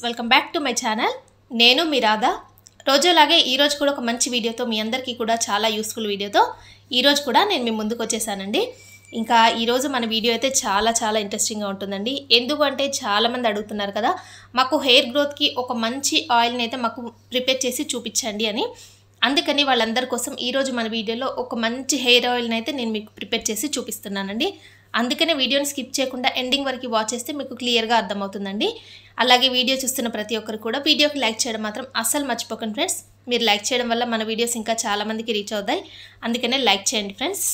Welcome back to my channel. నేను మీ రాధా. రోజులాగే ఈరోజు కూడా ఒక మంచి వీడియోతో మీ అందరికీ కూడా చాలా యూస్ఫుల్ వీడియోతో ఈరోజు కూడా నేను మీ ముందుకు వచ్చేసానండి. ఇంకా ఈరోజు మన వీడియో అయితే చాలా ఇంట్రెస్టింగ్గా ఉంటుందండి. ఎందుకంటే చాలామంది అడుగుతున్నారు కదా, మాకు హెయిర్ గ్రోత్కి ఒక మంచి ఆయిల్ని అయితే మాకు ప్రిపేర్ చేసి చూపించండి అని. అందుకని వాళ్ళందరి కోసం ఈరోజు మన వీడియోలో ఒక మంచి హెయిర్ ఆయిల్ని అయితే నేను మీకు ప్రిపేర్ చేసి చూపిస్తున్నానండి. అందుకనే వీడియోని స్కిప్ చేయకుండా ఎండింగ్ వరకు వాచ్ చేస్తే మీకు క్లియర్గా అర్థమవుతుందండి. అలాగే వీడియో చూస్తున్న ప్రతి ఒక్కరు కూడా వీడియోకి లైక్ చేయడం మాత్రం అస్సలు మర్చిపోకండి ఫ్రెండ్స్. మీరు లైక్ చేయడం వల్ల మన వీడియోస్ ఇంకా చాలామందికి రీచ్ అవుతాయి. అందుకనే లైక్ చేయండి ఫ్రెండ్స్.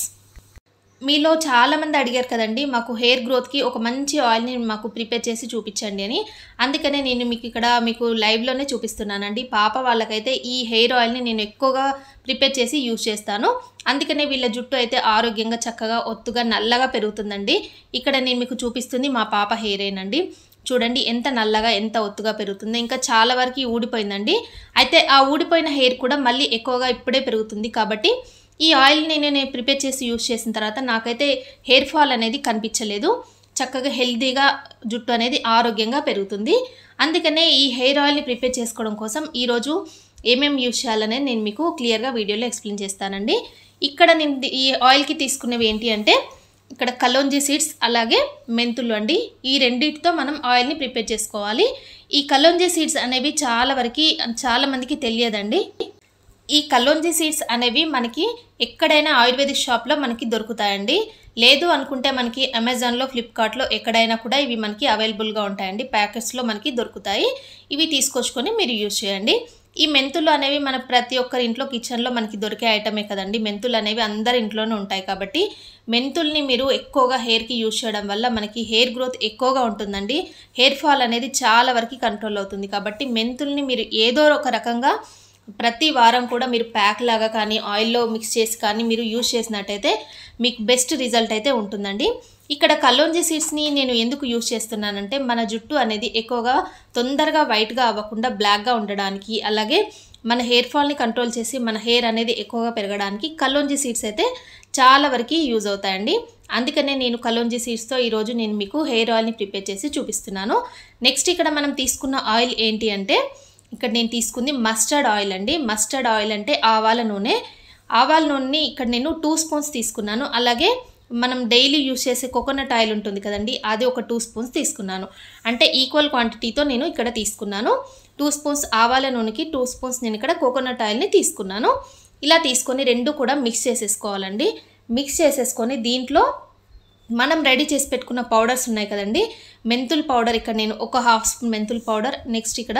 మీలో చాలామంది అడిగారు కదండి, మాకు హెయిర్ గ్రోత్కి ఒక మంచి ఆయిల్ని మాకు ప్రిపేర్ చేసి చూపించండి అని. అందుకనే నేను మీకు లైవ్లోనే చూపిస్తున్నానండి. పాప వాళ్ళకైతే ఈ హెయిర్ ఆయిల్ని నేను ఎక్కువగా ప్రిపేర్ చేసి యూజ్ చేస్తాను. అందుకనే వీళ్ళ జుట్టు అయితే ఆరోగ్యంగా చక్కగా ఒత్తుగా నల్లగా పెరుగుతుందండి. ఇక్కడ నేను మీకు చూపిస్తుంది మా పాప హెయిరేనండి. చూడండి ఎంత నల్లగా ఎంత ఒత్తుగా పెరుగుతుంది. ఇంకా చాలా వరకు ఊడిపోయిందండి. అయితే ఆ ఊడిపోయిన హెయిర్ కూడా మళ్ళీ ఎక్కువగా ఇప్పుడే పెరుగుతుంది. కాబట్టి ఈ ఆయిల్ని నేను ప్రిపేర్ చేసి యూజ్ చేసిన తర్వాత నాకైతే హెయిర్ ఫాల్ అనేది కనిపించలేదు. చక్కగా హెల్తీగా జుట్టు అనేది ఆరోగ్యంగా పెరుగుతుంది. అందుకనే ఈ హెయిర్ ఆయిల్ని ప్రిపేర్ చేసుకోవడం కోసం ఈరోజు ఏమేమి యూజ్ చేయాలనేది నేను మీకు క్లియర్గా వీడియోలో ఎక్స్ప్లెయిన్ చేస్తానండి. ఇక్కడ నేను ఈ ఆయిల్కి తీసుకునేవి ఏంటి అంటే, ఇక్కడ కలోంజీ సీడ్స్ అలాగే మెంతులు అండి. ఈ రెండింటితో మనం ఆయిల్ని ప్రిపేర్ చేసుకోవాలి. ఈ కలోంజీ సీడ్స్ అనేవి చాలామందికి తెలియదండి. ఈ కలోంజీ సీడ్స్ అనేవి మనకి ఎక్కడైనా ఆయుర్వేదిక్ షాప్లో మనకి దొరుకుతాయండి. లేదు అనుకుంటే మనకి అమెజాన్లో, ఫ్లిప్కార్ట్లో ఎక్కడైనా కూడా ఇవి మనకి అవైలబుల్గా ఉంటాయండి. ప్యాకెట్స్లో మనకి దొరుకుతాయి. ఇవి తీసుకొచ్చుకొని మీరు యూజ్ చేయండి. ఈ మెంతులు అనేవి మన ప్రతి ఒక్కరి ఇంట్లో కిచెన్లో మనకి దొరికే ఐటమే కదండి. మెంతులు అనేవి అందరి ఇంట్లోనే ఉంటాయి. కాబట్టి మెంతుల్ని మీరు ఎక్కువగా హెయిర్కి యూజ్ చేయడం వల్ల మనకి హెయిర్ గ్రోత్ ఎక్కువగా ఉంటుందండి. హెయిర్ ఫాల్ అనేది చాలా వరకు కంట్రోల్ అవుతుంది. కాబట్టి మెంతుల్ని మీరు ఏదో ఒక రకంగా ప్రతి వారం కూడా మీరు ప్యాక్ లాగా కానీ ఆయిల్లో మిక్స్ చేసి కానీ మీరు యూజ్ చేసినట్టయితే మీకు బెస్ట్ రిజల్ట్ అయితే ఉంటుందండి. ఇక్కడ కలోంజీ సీడ్స్ని నేను ఎందుకు యూజ్ చేస్తున్నానంటే, మన జుట్టు అనేది ఎక్కువగా తొందరగా వైట్గా అవ్వకుండా బ్లాక్గా ఉండడానికి, అలాగే మన హెయిర్ ఫాల్ని కంట్రోల్ చేసి మన హెయిర్ అనేది ఎక్కువగా పెరగడానికి కలోంజీ సీడ్స్ అయితే చాలా వరకు యూజ్ అవుతాయండి. అందుకనే నేను కలోంజీ సీడ్స్తో ఈరోజు నేను మీకు హెయిర్ ఆయిల్ని ప్రిపేర్ చేసి చూపిస్తున్నాను. నెక్స్ట్ ఇక్కడ మనం తీసుకున్న ఆయిల్ ఏంటి అంటే, ఇక్కడ నేను తీసుకుంది మస్టర్డ్ ఆయిల్ అండి. మస్టర్డ్ ఆయిల్ అంటే ఆవాల నూనె. ఆవాల నూనెని ఇక్కడ నేను 2 స్పూన్స్ తీసుకున్నాను. అలాగే మనం డైలీ యూజ్ చేసే కోకోనట్ ఆయిల్ ఉంటుంది కదండి, అది ఒక 2 స్పూన్స్ తీసుకున్నాను. అంటే ఈక్వల్ క్వాంటిటీతో నేను ఇక్కడ తీసుకున్నాను. 2 స్పూన్స్ ఆవాల నూనెకి 2 స్పూన్స్ నేను ఇక్కడ కోకోనట్ ఆయిల్ని తీసుకున్నాను. ఇలా తీసుకొని రెండు కూడా మిక్స్ చేసేసుకోవాలండి. మిక్స్ చేసేసుకొని దీంట్లో మనం రెడీ చేసి పెట్టుకున్న పౌడర్స్ ఉన్నాయి కదండి, మెంతుల పౌడర్ ఇక్కడ నేను ఒక 1/2 స్పూన్ మెంతుల పౌడర్, నెక్స్ట్ ఇక్కడ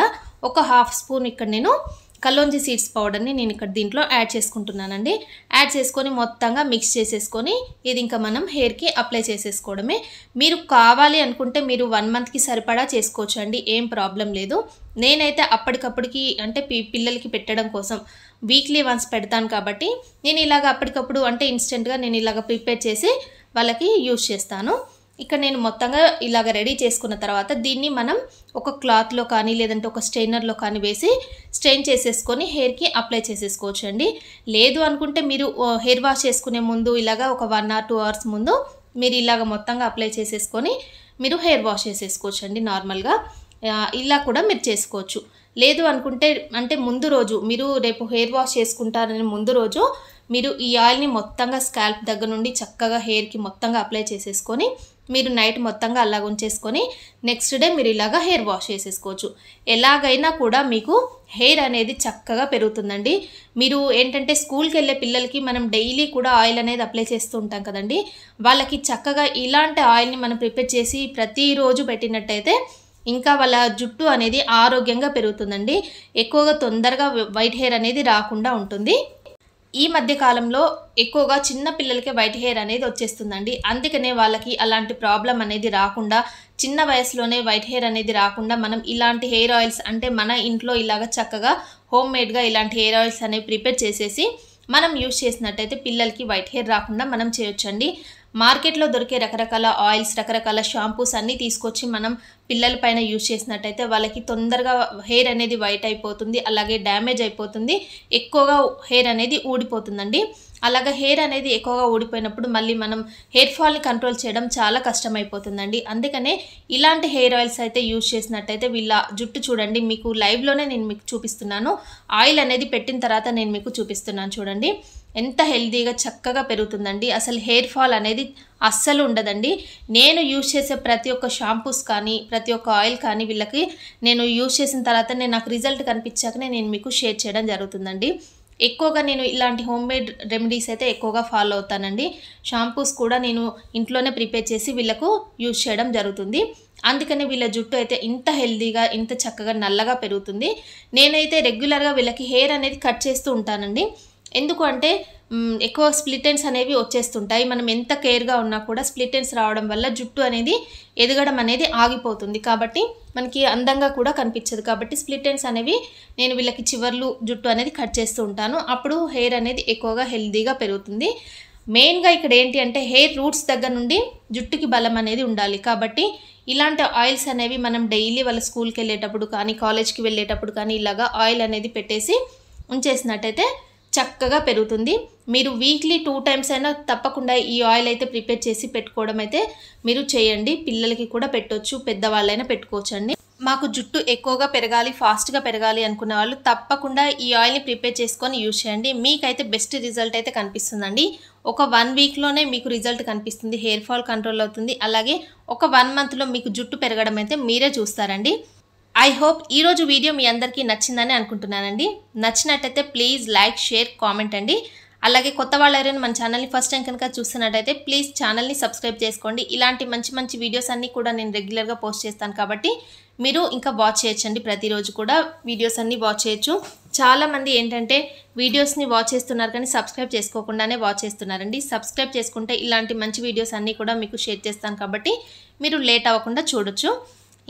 ఒక 1/2 స్పూన్ ఇక్కడ నేను కలోంజీ సీడ్స్ పౌడర్ని నేను ఇక్కడ దీంట్లో యాడ్ చేసుకుంటున్నానండి. యాడ్ చేసుకొని మొత్తంగా మిక్స్ చేసేసుకొని ఇది ఇంకా మనం హెయిర్కి అప్లై చేసేసుకోవడమే. మీరు కావాలి అనుకుంటే మీరు 1 మంత్కి సరిపడా చేసుకోవచ్చు అండి, ఏం ప్రాబ్లం లేదు. నేనైతే అప్పటికప్పటికి అంటే పిల్లలకి పెట్టడం కోసం వీక్లీ వన్స్ పెడతాను. కాబట్టి నేను ఇలాగ అప్పటికప్పుడు అంటే ఇన్స్టెంట్గా నేను ఇలాగ ప్రిపేర్ చేసి వాళ్ళకి యూజ్ చేస్తాను. ఇక్కడ నేను మొత్తంగా ఇలాగ రెడీ చేసుకున్న తర్వాత దీన్ని మనం ఒక క్లాత్లో కానీ లేదంటే ఒక స్ట్రైనర్లో కానీ వేసి స్ట్రెయిన్ చేసేసుకొని హెయిర్కి అప్లై చేసేసుకోవచ్చు అండి. లేదు అనుకుంటే మీరు హెయిర్ వాష్ చేసుకునే ముందు ఇలాగ ఒక 1 or 2 hours ముందు మీరు ఇలాగ మొత్తంగా అప్లై చేసేసుకొని మీరు హెయిర్ వాష్ చేసేసుకోవచ్చు అండి. నార్మల్గా ఇలా కూడా మీరు చేసుకోవచ్చు. లేదు అనుకుంటే అంటే ముందు రోజు మీరు రేపు హెయిర్ వాష్ చేసుకుంటారని ముందు రోజు మీరు ఈ ఆయిల్ని మొత్తంగా స్కాల్ప్ దగ్గర నుండి చక్కగా హెయిర్కి మొత్తంగా అప్లై చేసేసుకొని మీరు నైట్ మొత్తంగా అలా ఉంచేసుకొని నెక్స్ట్ డే మీరు ఇలాగా హెయిర్ వాష్ చేసేసుకోవచ్చు. ఎలాగైనా కూడా మీకు హెయిర్ అనేది చక్కగా పెరుగుతుందండి. మీరు ఏంటంటే స్కూల్కి వెళ్ళే పిల్లలకి మనం డైలీ కూడా ఆయిల్ అనేది అప్లై చేస్తూ ఉంటాం కదండి, వాళ్ళకి చక్కగా ఇలాంటి ఆయిల్ని మనం ప్రిపేర్ చేసి ప్రతిరోజు పెట్టినట్టయితే ఇంకా వాళ్ళ జుట్టు అనేది ఆరోగ్యంగా పెరుగుతుందండి. ఎక్కువగా తొందరగా వైట్ హెయిర్ అనేది రాకుండా ఉంటుంది. ఈ మధ్య కాలంలో ఎక్కువగా చిన్న పిల్లలకే వైట్ హెయిర్ అనేది వచ్చేస్తుందండి. అందుకనే వాళ్ళకి అలాంటి ప్రాబ్లం అనేది రాకుండా, చిన్న వయసులోనే వైట్ హెయిర్ అనేది రాకుండా మనం ఇలాంటి హెయిర్ ఆయిల్స్ అంటే మన ఇంట్లో ఇలాగ చక్కగా హోమ్ మేడ్గా ఇలాంటి హెయిర్ ఆయిల్స్ అనేవి ప్రిపేర్ చేసేసి మనం యూజ్ చేసినట్టయితే పిల్లలకి వైట్ హెయిర్ రాకుండా మనం చేయొచ్చండి. మార్కెట్లో దొరికే రకరకాల ఆయిల్స్, రకరకాల షాంపూస్ అన్నీ తీసుకొచ్చి మనం పిల్లల పైన యూజ్ చేసినట్టయితే వాళ్ళకి తొందరగా హెయిర్ అనేది వైట్ అయిపోతుంది, అలాగే డ్యామేజ్ అయిపోతుంది, ఎక్కువగా హెయిర్ అనేది ఊడిపోతుందండి. అలాగా హెయిర్ అనేది ఎక్కువగా ఊడిపోయినప్పుడు మళ్ళీ మనం హెయిర్ ఫాల్ని కంట్రోల్ చేయడం చాలా కష్టమైపోతుందండి. అందుకనే ఇలాంటి హెయిర్ ఆయిల్స్ అయితే యూజ్ చేసినట్టయితే వీళ్ళ జుట్టు చూడండి, మీకు లైవ్లోనే నేను మీకు చూపిస్తున్నాను. ఆయిల్ అనేది పెట్టిన తర్వాత నేను మీకు చూపిస్తున్నాను చూడండి, ఎంత హెల్తీగా చక్కగా పెరుగుతుందండి. అసలు హెయిర్ ఫాల్ అనేది అస్సలు ఉండదండి. నేను యూజ్ చేసే ప్రతి ఒక్క షాంపూస్ కానీ ప్రతి ఒక్క ఆయిల్ కానీ వీళ్ళకి నేను యూజ్ చేసిన తర్వాత నాకు రిజల్ట్ కనిపించాకనే నేను మీకు షేర్ చేయడం జరుగుతుందండి. ఎక్కువగా నేను ఇలాంటి హోమ్ మేడ్ రెమెడీస్ అయితే ఎక్కువగా ఫాలో అవుతానండి. షాంపూస్ కూడా నేను ఇంట్లోనే ప్రిపేర్ చేసి వీళ్ళకు యూజ్ చేయడం జరుగుతుంది. అందుకని వీళ్ళ జుట్టు అయితే ఇంత హెల్తీగా ఇంత చక్కగా నల్లగా పెరుగుతుంది. నేనైతే రెగ్యులర్గా వీళ్ళకి హెయిర్ అనేది కట్ చేస్తూ ఉంటానండి. ఎందుకు అంటే ఎక్కువ స్ప్లిట్ ఎండ్స్ అనేవి వచ్చేస్తుంటాయి. మనం ఎంత కేర్గా ఉన్నా కూడా స్ప్లిట్ ఎండ్స్ రావడం వల్ల జుట్టు అనేది ఎదగడం అనేది ఆగిపోతుంది. కాబట్టి మనకి అందంగా కూడా కనిపించదు. కాబట్టి స్ప్లిట్ ఎండ్స్ అనేవి నేను వీళ్ళకి చివర్లు జుట్టు అనేది కట్ చేస్తూ ఉంటాను. అప్పుడు హెయిర్ అనేది ఎక్కువగా హెల్తీగా పెరుగుతుంది. మెయిన్గా ఇక్కడ ఏంటి అంటే హెయిర్ రూట్స్ దగ్గర నుండి జుట్టుకి బలం అనేది ఉండాలి. కాబట్టి ఇలాంటి ఆయిల్స్ అనేవి మనం డైలీ వాళ్ళ స్కూల్కి వెళ్ళేటప్పుడు కానీ కాలేజ్కి వెళ్ళేటప్పుడు కానీ ఇలాగా ఆయిల్ అనేది పెట్టేసి ఉంచేసినట్టయితే చక్కగా పెరుగుతుంది. మీరు వీక్లీ 2 టైమ్స్ అయినా తప్పకుండా ఈ ఆయిల్ అయితే ప్రిపేర్ చేసి పెట్టుకోవడం అయితే మీరు చేయండి. పిల్లలకి కూడా పెట్టవచ్చు, పెద్దవాళ్ళైనా పెట్టుకోవచ్చండి. మాకు జుట్టు ఎక్కువగా పెరగాలి, ఫాస్ట్గా పెరగాలి అనుకున్న వాళ్ళు తప్పకుండా ఈ ఆయిల్ని ప్రిపేర్ చేసుకొని యూజ్ చేయండి. మీకైతే బెస్ట్ రిజల్ట్ అయితే కనిపిస్తుందండి. ఒక 1 వీక్లోనే మీకు రిజల్ట్ కనిపిస్తుంది, హెయిర్ ఫాల్ కంట్రోల్ అవుతుంది. అలాగే ఒక 1 మంత్లో మీకు జుట్టు పెరగడం అయితే మీరే చూస్తారండి. ఐ హోప్ ఈరోజు వీడియో మీ అందరికీ నచ్చిందని అనుకుంటున్నానండి. నచ్చినట్టయితే ప్లీజ్ లైక్, షేర్, కామెంట్ అండి. అలాగే కొత్త వాళ్ళు ఎవరైనా మన ఛానల్ని ఫస్ట్ టైం కనుక చూస్తున్నట్టయితే ప్లీజ్ ఛానల్ని సబ్స్క్రైబ్ చేసుకోండి. ఇలాంటి మంచి మంచి వీడియోస్ అన్నీ కూడా నేను రెగ్యులర్గా పోస్ట్ చేస్తాను కాబట్టి మీరు ఇంకా వాచ్ చేయొచ్చండి. ప్రతిరోజు కూడా వీడియోస్ అన్నీ వాచ్ చేయొచ్చు. చాలామంది ఏంటంటే వీడియోస్ని వాచ్ చేస్తున్నారు కానీ సబ్స్క్రైబ్ చేసుకోకుండానే వాచ్ చేస్తున్నారండి. సబ్స్క్రైబ్ చేసుకుంటే ఇలాంటి మంచి వీడియోస్ అన్నీ కూడా మీకు షేర్ చేస్తాను కాబట్టి మీరు లేట్ అవ్వకుండా చూడొచ్చు.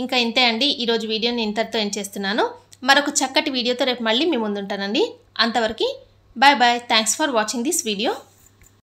ఇంకా ఇంతే అండి, ఈరోజు వీడియోని ఇంతటితో ఎండ్ చేస్తున్నాను. మరొక చక్కటి వీడియోతో రేపు మళ్ళీ మీ ముందుంటానండి. అంతవరకు bye bye. Thanks for watching this video.